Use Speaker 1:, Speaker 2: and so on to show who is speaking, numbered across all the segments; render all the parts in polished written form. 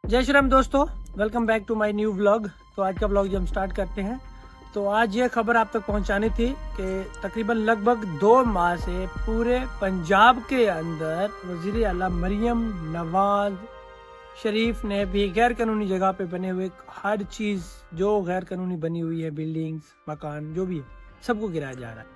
Speaker 1: जय श्री राम दोस्तों, welcome back to my new vlog. तो आज का व्लॉग जो हम स्टार्ट करते हैं, तो आज ये खबर आप तक पहुंचानी थी कि तकरीबन लगभग 2 माह से पूरे पंजाब के अंदर वजीर आला मरियम नवाज शरीफ ने भी गैर कानूनी जगह पे बने हुए हर चीज़ जो गैर कानूनी बनी हुई है, बिल्डिंग्स, मकान जो भी है, सबको गिराया जा रहा है।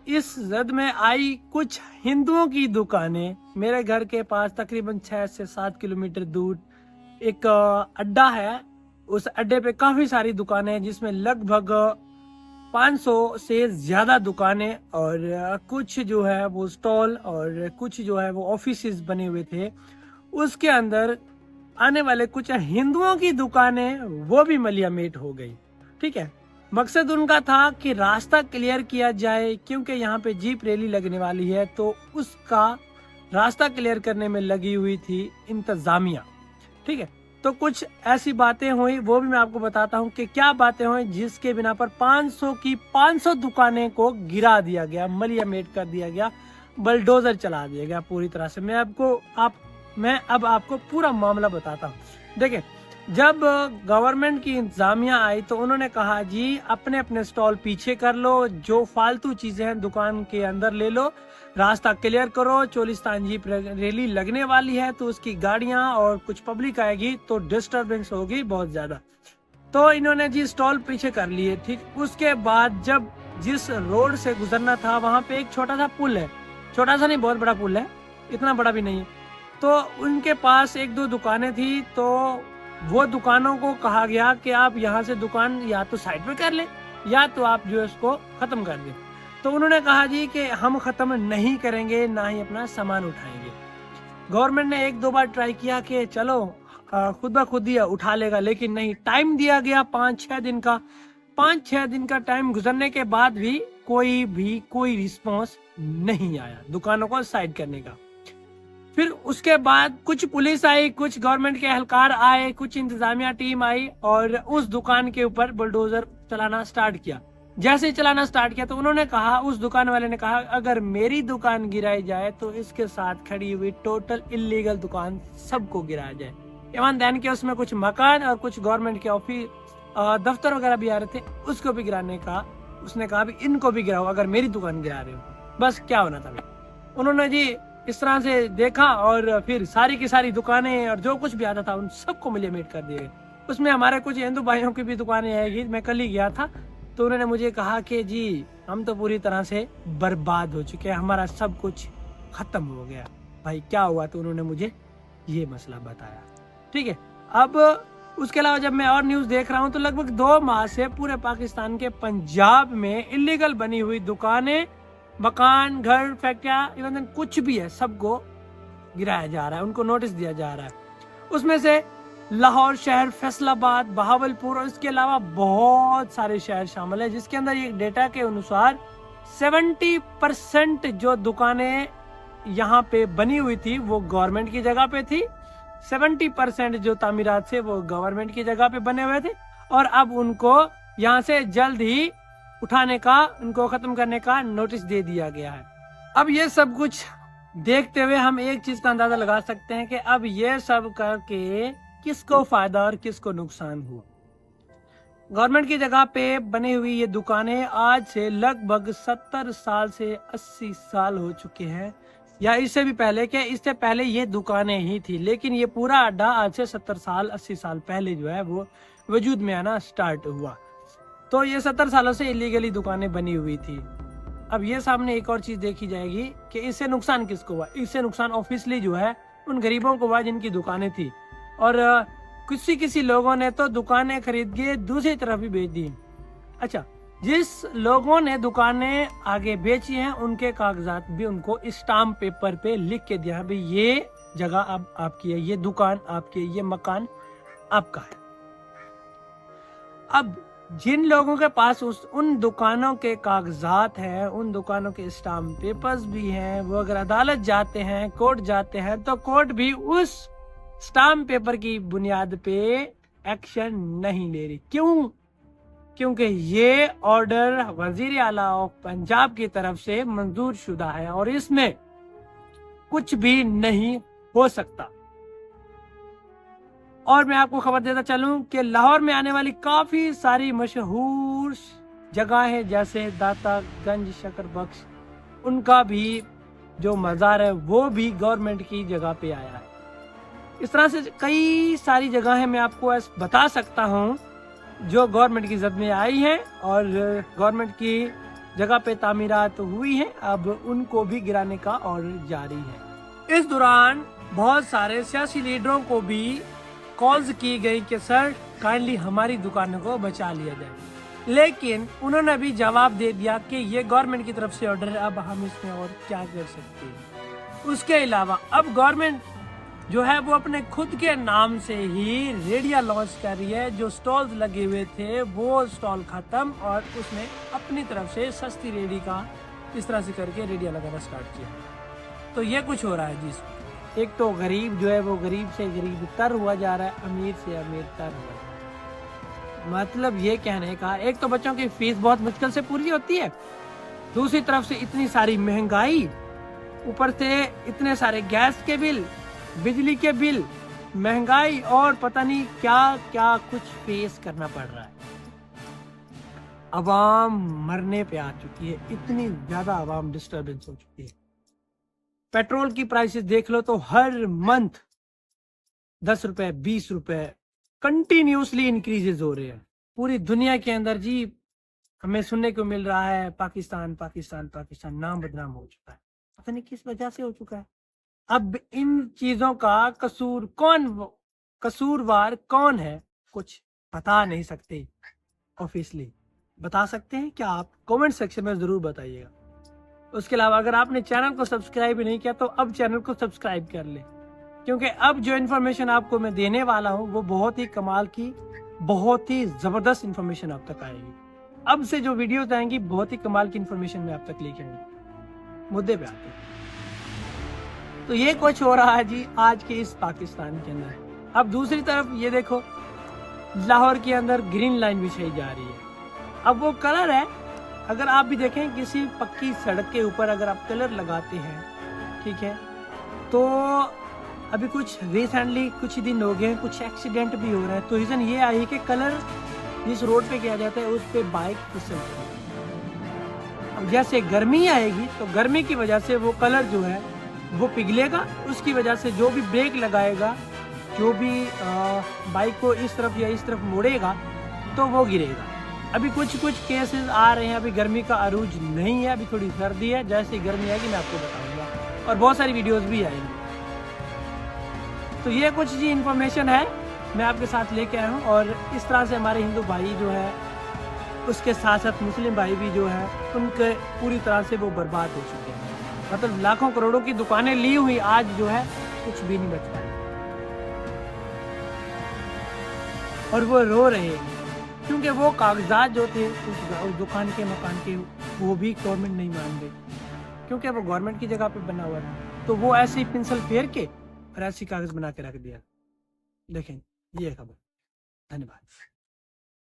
Speaker 1: इस जद में आई कुछ हिंदुओं की दुकानें। मेरे घर के पास तकरीबन 6 से 7 किलोमीटर दूर एक अड्डा है। उस अड्डे पे काफी सारी दुकानें हैं, जिसमें लगभग 500 से ज्यादा दुकानें और कुछ जो है वो स्टॉल और कुछ जो है वो ऑफिसेज बने हुए थे। उसके अंदर आने वाले कुछ हिंदुओं की दुकानें वो भी मलियामेट हो गई। ठीक है, मकसद उनका था कि रास्ता क्लियर किया जाए, क्योंकि यहाँ पे जीप रैली लगने वाली है, तो उसका रास्ता क्लियर करने में लगी हुई थी इंतजामिया। ठीक है, तो कुछ ऐसी बातें हुई, वो भी मैं आपको बताता हूँ कि क्या बातें हुई, जिसके बिना पर 500 की 500 दुकानें को गिरा दिया गया, मलियामेट कर दिया गया, बलडोजर चला दिया गया पूरी तरह से। मैं अब आपको पूरा मामला बताता हूँ। देखिए, जब गवर्नमेंट की इंतजामिया आई तो उन्होंने कहा जी अपने अपने स्टॉल पीछे कर लो, जो फालतू चीजें हैं दुकान के अंदर ले लो, रास्ता क्लियर करो, चोलिस्तान जीप रैली लगने वाली है तो उसकी गाड़ियां और कुछ पब्लिक आएगी तो डिस्टरबेंस होगी बहुत ज्यादा। तो इन्होंने जी स्टॉल पीछे कर लिए। ठीक, उसके बाद जब जिस रोड से गुजरना था वहां पे एक छोटा सा पुल है, छोटा सा नहीं बहुत बड़ा पुल है, इतना बड़ा भी नहीं है। तो उनके पास एक दो दुकानें थी, तो वो दुकानों को कहा गया कि आप यहाँ से दुकान या तो साइड पे कर ले या तो आप जो है उसको खत्म कर दें। तो उन्होंने कहा जी कि हम खत्म नहीं करेंगे, ना ही अपना सामान उठाएंगे। गवर्नमेंट ने 1-2 बार ट्राई किया कि चलो खुद ब खुद ही उठा लेगा, लेकिन नहीं, टाइम दिया गया 5-6 दिन का। 5-6 दिन का टाइम गुजरने के बाद भी कोई रिस्पॉन्स नहीं आया दुकानों को साइड करने का। फिर उसके बाद कुछ पुलिस आई, कुछ गवर्नमेंट के एहलकार आए, कुछ इंतजामिया टीम आई और उस दुकान के ऊपर बुलडोजर चलाना स्टार्ट किया। जैसे ही चलाना स्टार्ट किया तो उन्होंने कहा, उस दुकान वाले ने कहा, अगर मेरी दुकान गिराई जाए तो इसके साथ खड़ी हुई टोटल इलीगल दुकान सबको गिराया जाए। इवन दैन के उसमें कुछ मकान और कुछ गवर्नमेंट के ऑफिस दफ्तर वगैरह भी आ रहे थे, उसको भी गिराने का उसने कहा भी इनको भी गिराओ अगर मेरी दुकान गिरा रहे हो। बस क्या होना था, उन्होंने जी इस तरह से देखा और फिर सारी की सारी दुकानें और जो कुछ भी आता था उन सबको मलियामेट कर दिए। उसमें हमारे कुछ हिंदू भाइयों की भी दुकानें आएगी। मैं कल ही गया था तो उन्होंने मुझे कहा कि जी हम तो पूरी तरह से बर्बाद हो चुके हैं, हमारा सब कुछ खत्म हो गया। भाई क्या हुआ? तो उन्होंने मुझे ये मसला बताया। ठीक है, अब उसके अलावा जब मैं और न्यूज देख रहा हूँ तो लगभग 2 माह से पूरे पाकिस्तान के पंजाब में इलीगल बनी हुई दुकानें, मकान, घर, फैक्ट्रियां, इवन कुछ भी है, सबको गिराया जा रहा है, उनको नोटिस दिया जा रहा है। उसमें से लाहौर शहर, फैसलाबाद, बहावलपुर और इसके अलावा बहुत सारे शहर शामिल है, जिसके अंदर एक डेटा के अनुसार 70% जो दुकानें यहाँ पे बनी हुई थी वो गवर्नमेंट की जगह पे थी। 70% जो तामीरात थे वो गवर्नमेंट की जगह पे बने हुए थे और अब उनको यहाँ से जल्द ही उठाने का, उनको खत्म करने का नोटिस दे दिया गया है। अब ये सब कुछ देखते हुए हम एक चीज का अंदाजा लगा सकते हैं कि अब ये सब करके किसको फायदा और किसको नुकसान हुआ। गवर्नमेंट की जगह पे बनी हुई ये दुकानें आज से लगभग 70 साल से 80 साल हो चुके हैं, या इससे भी पहले के इससे पहले ये दुकानें ही थी, लेकिन ये पूरा अड्डा आज से 70 साल 80 साल पहले जो है वो वजूद में आना स्टार्ट हुआ। तो ये 70 सालों से इलीगली दुकानें बनी हुई थी। अब ये सामने एक और चीज देखी जाएगी कि इससे नुकसान किसको हुआ। इससे नुकसान ऑब्वियसली जो है उन गरीबों को हुआ जिनकी दुकानें थी, और किसी लोगों ने तो दुकानें खरीद के दूसरी तरफ भी बेच दी। अच्छा, जिस लोगों ने दुकानें आगे बेची हैं उनके कागजात भी उनको स्टाम्प पेपर पे लिख के दिया भाई ये जगह अब आपकी है, ये दुकान आपकी है, ये मकान आपका है। अब जिन लोगों के पास उन दुकानों के कागजात हैं, उन दुकानों के स्टाम्प पेपर्स भी हैं, वो अगर अदालत जाते हैं, कोर्ट जाते हैं, तो कोर्ट भी उस स्टाम्प पेपर की बुनियाद पे एक्शन नहीं ले रही। क्यों? क्योंकि ये ऑर्डर वजीर आला ऑफ पंजाब की तरफ से मंजूर शुदा है और इसमें कुछ भी नहीं हो सकता। और मैं आपको खबर देता चलूं कि लाहौर में आने वाली काफी सारी मशहूर जगहें जैसे दाता गंज, शकर बख्श, उनका भी जो मज़ार है वो भी गवर्नमेंट की जगह पे आया है। इस तरह से कई सारी जगहें मैं आपको बता सकता हूं जो गवर्नमेंट की जद में आई हैं और गवर्नमेंट की जगह पे तामीरात हुई हैं, अब उनको भी गिराने का ऑर्डर जारी है। इस दौरान बहुत सारे सियासी लीडरों को भी कॉल्स की गई कि सर काइंडली हमारी दुकानों को बचा लिया जाए, लेकिन उन्होंने भी जवाब दे दिया कि ये गवर्नमेंट की तरफ से ऑर्डर है, अब हम इसमें और क्या कर सकते हैं। उसके अलावा अब गवर्नमेंट जो है वो अपने खुद के नाम से ही रेडिया लॉन्च कर रही है। जो स्टॉल्स लगे हुए थे वो स्टॉल खत्म और उसने अपनी तरफ से सस्ती रेडी का इस तरह से करके रेडिया लगाना स्टार्ट किया। तो ये कुछ हो रहा है जी। एक तो गरीब जो है वो गरीब से गरीब तर हुआ जा रहा है, अमीर से अमीर तर हुआ जा रहा है। मतलब ये कहने का, एक तो बच्चों की फीस बहुत मुश्किल से पूरी होती है, दूसरी तरफ से इतनी सारी महंगाई, ऊपर से इतने सारे गैस के बिल, बिजली के बिल, महंगाई और पता नहीं क्या क्या कुछ फेस करना पड़ रहा है। अवाम मरने पे आ चुकी है, इतनी ज्यादा अवाम डिस्टर्बेंस हो चुकी है। पेट्रोल की प्राइसेस देख लो तो हर मंथ 10 रुपए 20 रुपए कंटिन्यूसली इंक्रीजेस हो रहे हैं। पूरी दुनिया के अंदर जी हमें सुनने को मिल रहा है पाकिस्तान पाकिस्तान पाकिस्तान नाम बदनाम हो चुका है, पता नहीं किस वजह से हो चुका है। अब इन चीजों का कसूरवार कौन है कुछ बता नहीं सकते। ऑब्वियसली बता सकते हैं क्या? आप कमेंट सेक्शन में जरूर बताइएगा। उसके अलावा अगर आपने चैनल को सब्सक्राइब नहीं किया तो अब चैनल को सब्सक्राइब कर ले, क्योंकि अब जो इन्फॉर्मेशन आपको मैं देने वाला हूँ वो बहुत ही कमाल की, बहुत ही जबरदस्त इन्फॉर्मेशन आप तक आएगी। अब से जो वीडियोस आएंगी बहुत ही कमाल की इन्फॉर्मेशन में आप तक लेके आएंगे। मुद्दे पे आते हैं। तो ये कुछ हो रहा है जी आज के इस पाकिस्तान के अंदर। अब दूसरी तरफ ये देखो, लाहौर के अंदर ग्रीन लाइन बिछाई जा रही है। अब वो कलर है, अगर आप भी देखें किसी पक्की सड़क के ऊपर अगर आप कलर लगाते हैं, ठीक है, तो अभी कुछ रिसेंटली कुछ दिन हो गए कुछ एक्सीडेंट भी हो रहा है। तो रीजन ये आई कि कलर जिस रोड पे किया जाता है उस पे बाइक फिसलती है। अब जैसे गर्मी आएगी तो गर्मी की वजह से वो कलर जो है वो पिघलेगा, उसकी वजह से जो भी ब्रेक लगाएगा, जो भी बाइक को इस तरफ या इस तरफ मोड़ेगा तो वो गिरेगा। अभी कुछ केसेस आ रहे हैं, अभी गर्मी का अरूज नहीं है, अभी थोड़ी सर्दी है, जैसे गर्मी आएगी मैं आपको बताऊंगा और बहुत सारी वीडियोस भी आएंगी। तो ये कुछ जी इन्फॉर्मेशन है मैं आपके साथ लेके आया हूँ। और इस तरह से हमारे हिंदू भाई जो है, उसके साथ साथ मुस्लिम भाई भी जो है, उनके पूरी तरह से वो बर्बाद हो चुके हैं। मतलब लाखों करोड़ों की दुकानें ली हुई आज जो है कुछ भी नहीं बच पाए और वो रो रहे हैं क्योंकि वो कागजात जो थे उस दुकान के मकान के वो भी गवर्नमेंट नहीं मान रही, क्योंकि वो गवर्नमेंट की जगह पे बना हुआ था। तो वो ऐसे ही पेंसिल फेर के और ऐसी कागज बना के रख दिया। देखें ये खबर। धन्यवाद।